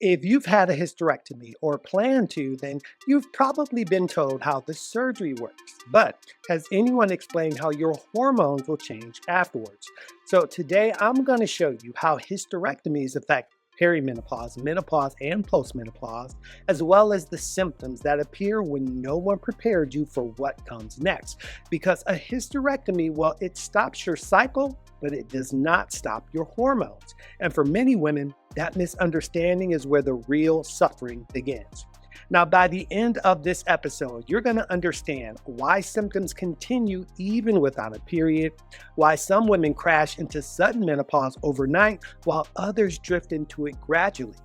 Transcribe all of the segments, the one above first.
If you've had a hysterectomy or plan to, then you've probably been told how the surgery works. But has anyone explained how your hormones will change afterwards? So today I'm going to show you how hysterectomies affect perimenopause, menopause, and postmenopause, as well as the symptoms that appear when no one prepared you for what comes next. Because a hysterectomy, well, it stops your cycle, but it does not stop your hormones. And for many women, that misunderstanding is where the real suffering begins. Now, by the end of this episode, you're going to understand why symptoms continue even without a period, why some women crash into sudden menopause overnight while others drift into it gradually,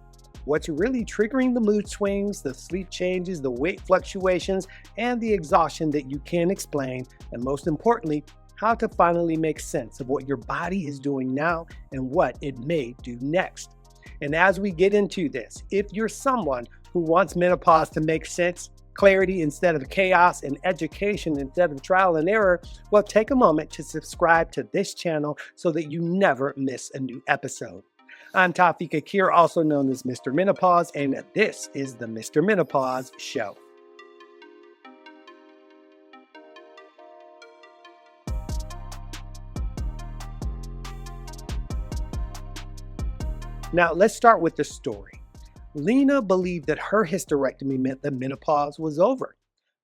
what's really triggering the mood swings, the sleep changes, the weight fluctuations, and the exhaustion that you can't explain, and most importantly, how to finally make sense of what your body is doing now and what it may do next. And as we get into this, if you're someone who wants menopause to make sense, clarity instead of chaos, and education instead of trial and error, well, take a moment to subscribe to this channel so that you never miss a new episode. I'm Tawfiq Akir, also known as Mr. Menopause, and this is the Mr. Menopause Show. Now, let's start with the story. Lena believed that her hysterectomy meant that menopause was over.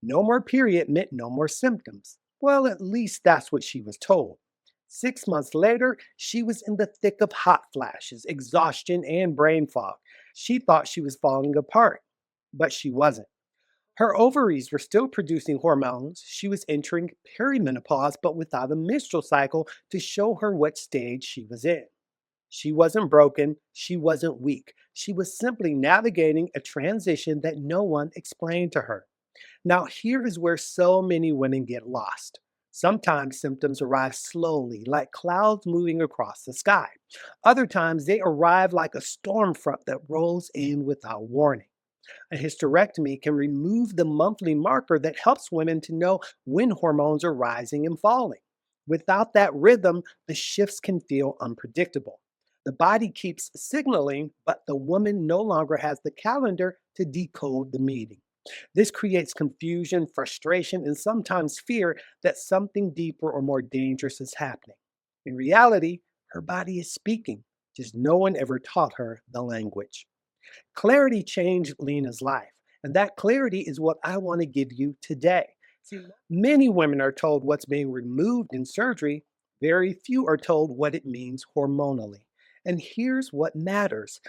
No more period meant no more symptoms. Well, at least that's what she was told. 6 months later, she was in the thick of hot flashes, exhaustion, and brain fog. She thought she was falling apart, but she wasn't. Her ovaries were still producing hormones. She was entering perimenopause, but without a menstrual cycle to show her what stage she was in. She wasn't broken. She wasn't weak. She was simply navigating a transition that no one explained to her. Now, here is where so many women get lost. Sometimes symptoms arrive slowly, like clouds moving across the sky. Other times, they arrive like a storm front that rolls in without warning. A hysterectomy can remove the monthly marker that helps women to know when hormones are rising and falling. Without that rhythm, the shifts can feel unpredictable. The body keeps signaling, but the woman no longer has the calendar to decode the meeting. This creates confusion, frustration, and sometimes fear that something deeper or more dangerous is happening. In reality, her body is speaking, just no one ever taught her the language. Clarity changed Lena's life, and that clarity is what I want to give you today. See, many women are told what's being removed in surgery, very few are told what it means hormonally. And here's what matters.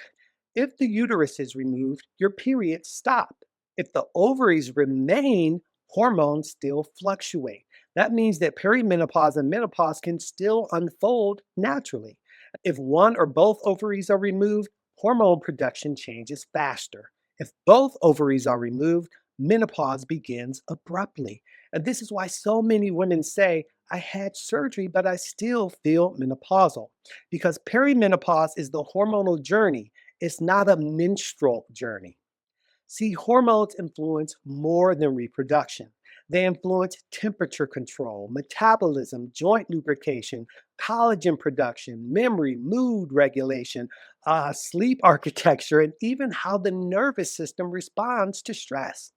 If the uterus is removed, your periods stop. If the ovaries remain, hormones still fluctuate. That means that perimenopause and menopause can still unfold naturally. If one or both ovaries are removed, hormone production changes faster. If both ovaries are removed, menopause begins abruptly. And this is why so many women say, I had surgery, but I still feel menopausal. Because perimenopause is the hormonal journey, it's not a menstrual journey. See, hormones influence more than reproduction. They influence temperature control, metabolism, joint lubrication, collagen production, memory, mood regulation, sleep architecture, and even how the nervous system responds to stress.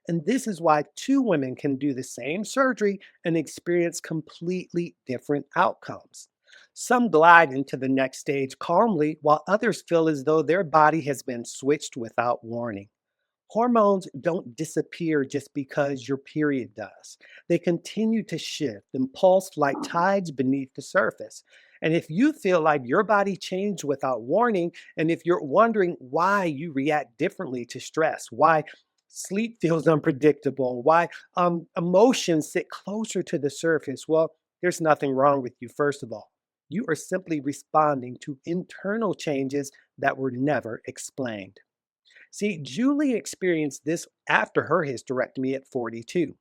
And this is why two women can do the same surgery and experience completely different outcomes. Some glide into the next stage calmly, while others feel as though their body has been switched without warning. Hormones don't disappear just because your period does. They continue to shift and pulse like tides beneath the surface. And if you feel like your body changed without warning, and if you're wondering why you react differently to stress, why sleep feels unpredictable, why emotions sit closer to the surface, well, there's nothing wrong with you, first of all. You are simply responding to internal changes that were never explained. See, Julie experienced this after her hysterectomy at 42.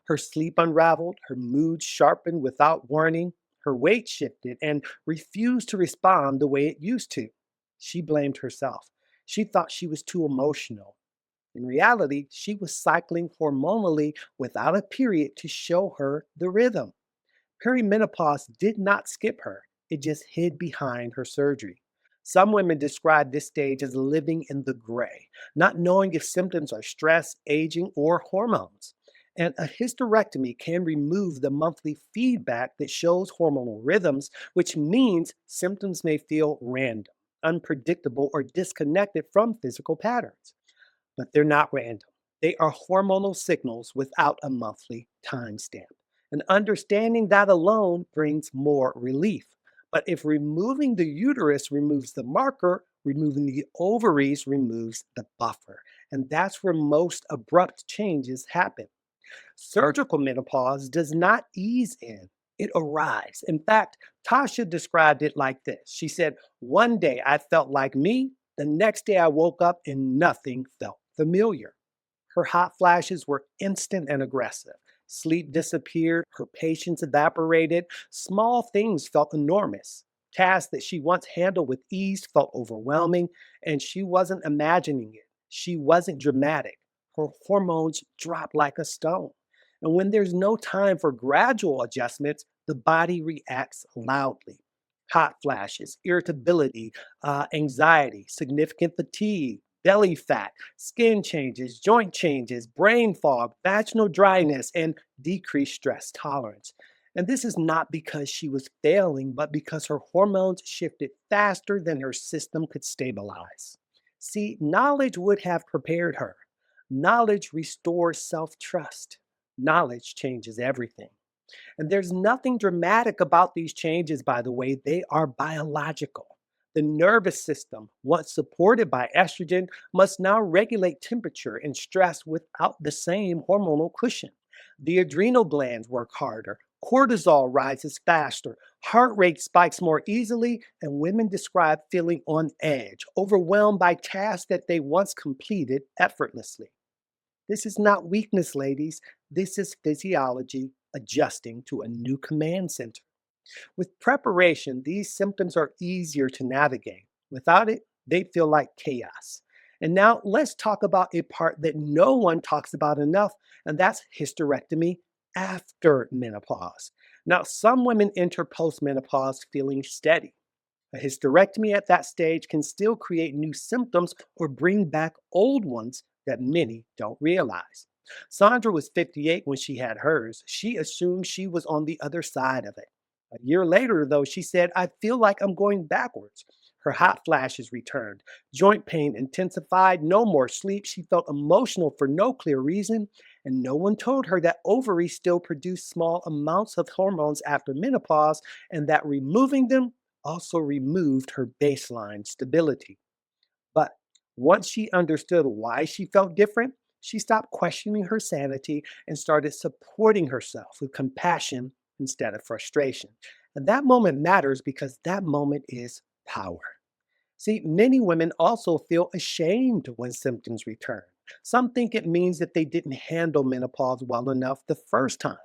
Her sleep unraveled, her mood sharpened without warning, her weight shifted, and refused to respond the way it used to. She blamed herself. She thought she was too emotional. In reality, she was cycling hormonally without a period to show her the rhythm. Perimenopause did not skip her, it just hid behind her surgery. Some women describe this stage as living in the gray, not knowing if symptoms are stress, aging, or hormones. And a hysterectomy can remove the monthly feedback that shows hormonal rhythms, which means symptoms may feel random, unpredictable, or disconnected from physical patterns. But they're not random. They are hormonal signals without a monthly timestamp. And understanding that alone brings more relief. But if removing the uterus removes the marker, removing the ovaries removes the buffer. And that's where most abrupt changes happen. Surgical menopause does not ease in, it arrives. In fact, Tasha described it like this. She said, "One day I felt like me, the next day I woke up and nothing felt familiar." Her hot flashes were instant and aggressive. Sleep disappeared, her patience evaporated. Small things felt enormous. Tasks that she once handled with ease felt overwhelming, and she wasn't imagining it. She wasn't dramatic. Her hormones dropped like a stone. And when there's no time for gradual adjustments, the body reacts loudly. Hot flashes, irritability, anxiety, significant fatigue, belly fat, skin changes, joint changes, brain fog, vaginal dryness, and decreased stress tolerance. And this is not because she was failing, but because her hormones shifted faster than her system could stabilize. See, knowledge would have prepared her. Knowledge restores self trust. Knowledge changes everything. And there's nothing dramatic about these changes, by the way, they are biological. The nervous system, once supported by estrogen, must now regulate temperature and stress without the same hormonal cushion. The adrenal glands work harder, cortisol rises faster, heart rate spikes more easily, and women describe feeling on edge, overwhelmed by tasks that they once completed effortlessly. This is not weakness, ladies. This is physiology adjusting to a new command center. With preparation, these symptoms are easier to navigate. Without it, they feel like chaos. And now let's talk about a part that no one talks about enough, and that's hysterectomy after menopause. Now, some women enter postmenopause feeling steady. A hysterectomy at that stage can still create new symptoms or bring back old ones that many don't realize. Sandra was 58 when she had hers. She assumed she was on the other side of it. A year later, though, she said, "I feel like I'm going backwards." Her hot flashes returned. Joint pain intensified. No more sleep. She felt emotional for no clear reason. And no one told her that ovaries still produce small amounts of hormones after menopause and that removing them also removed her baseline stability. But once she understood why she felt different, she stopped questioning her sanity and started supporting herself with compassion instead of frustration. And that moment matters because that moment is power. See, many women also feel ashamed when symptoms return. Some think it means that they didn't handle menopause well enough the first time.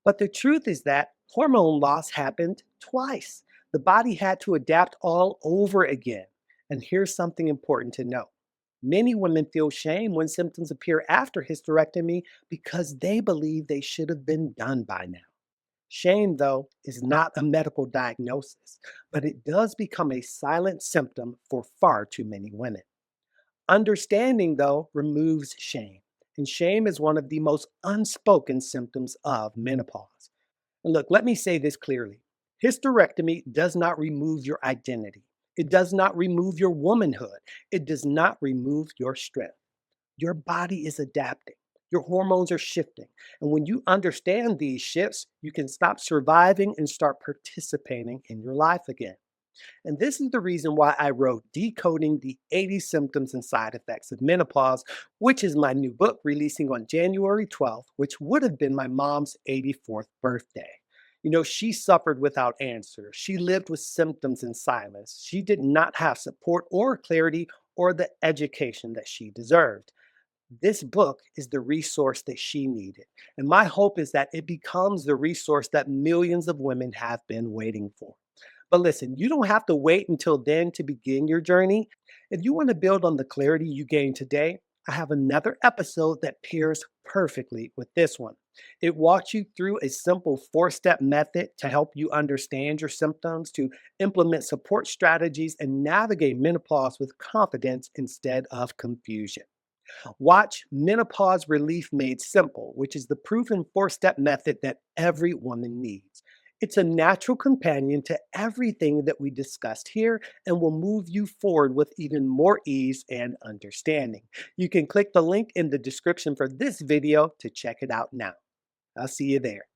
But the truth is that hormone loss happened twice. The body had to adapt all over again. And here's something important to know. Many women feel shame when symptoms appear after hysterectomy because they believe they should have been done by now. Shame, though, is not a medical diagnosis, but it does become a silent symptom for far too many women. Understanding, though, removes shame. And shame is one of the most unspoken symptoms of menopause. And look, let me say this clearly. Hysterectomy does not remove your identity. It does not remove your womanhood. It does not remove your strength. Your body is adapting. Your hormones are shifting. And when you understand these shifts, you can stop surviving and start participating in your life again. And this is the reason why I wrote Decoding the 80 Symptoms and Side Effects of Menopause, which is my new book releasing on January 12th, which would have been my mom's 84th birthday. You know, she suffered without answers. She lived with symptoms in silence. She did not have support or clarity or the education that she deserved. This book is the resource that she needed. And my hope is that it becomes the resource that millions of women have been waiting for. But listen, you don't have to wait until then to begin your journey. If you want to build on the clarity you gained today, I have another episode that pairs perfectly with this one. It walks you through a simple 4 step method to help you understand your symptoms, to implement support strategies, and navigate menopause with confidence instead of confusion. Watch Menopause Relief Made Simple, which is the proven 4 step method that every woman needs. It's a natural companion to everything that we discussed here and will move you forward with even more ease and understanding. You can click the link in the description for this video to check it out now. I'll see you there.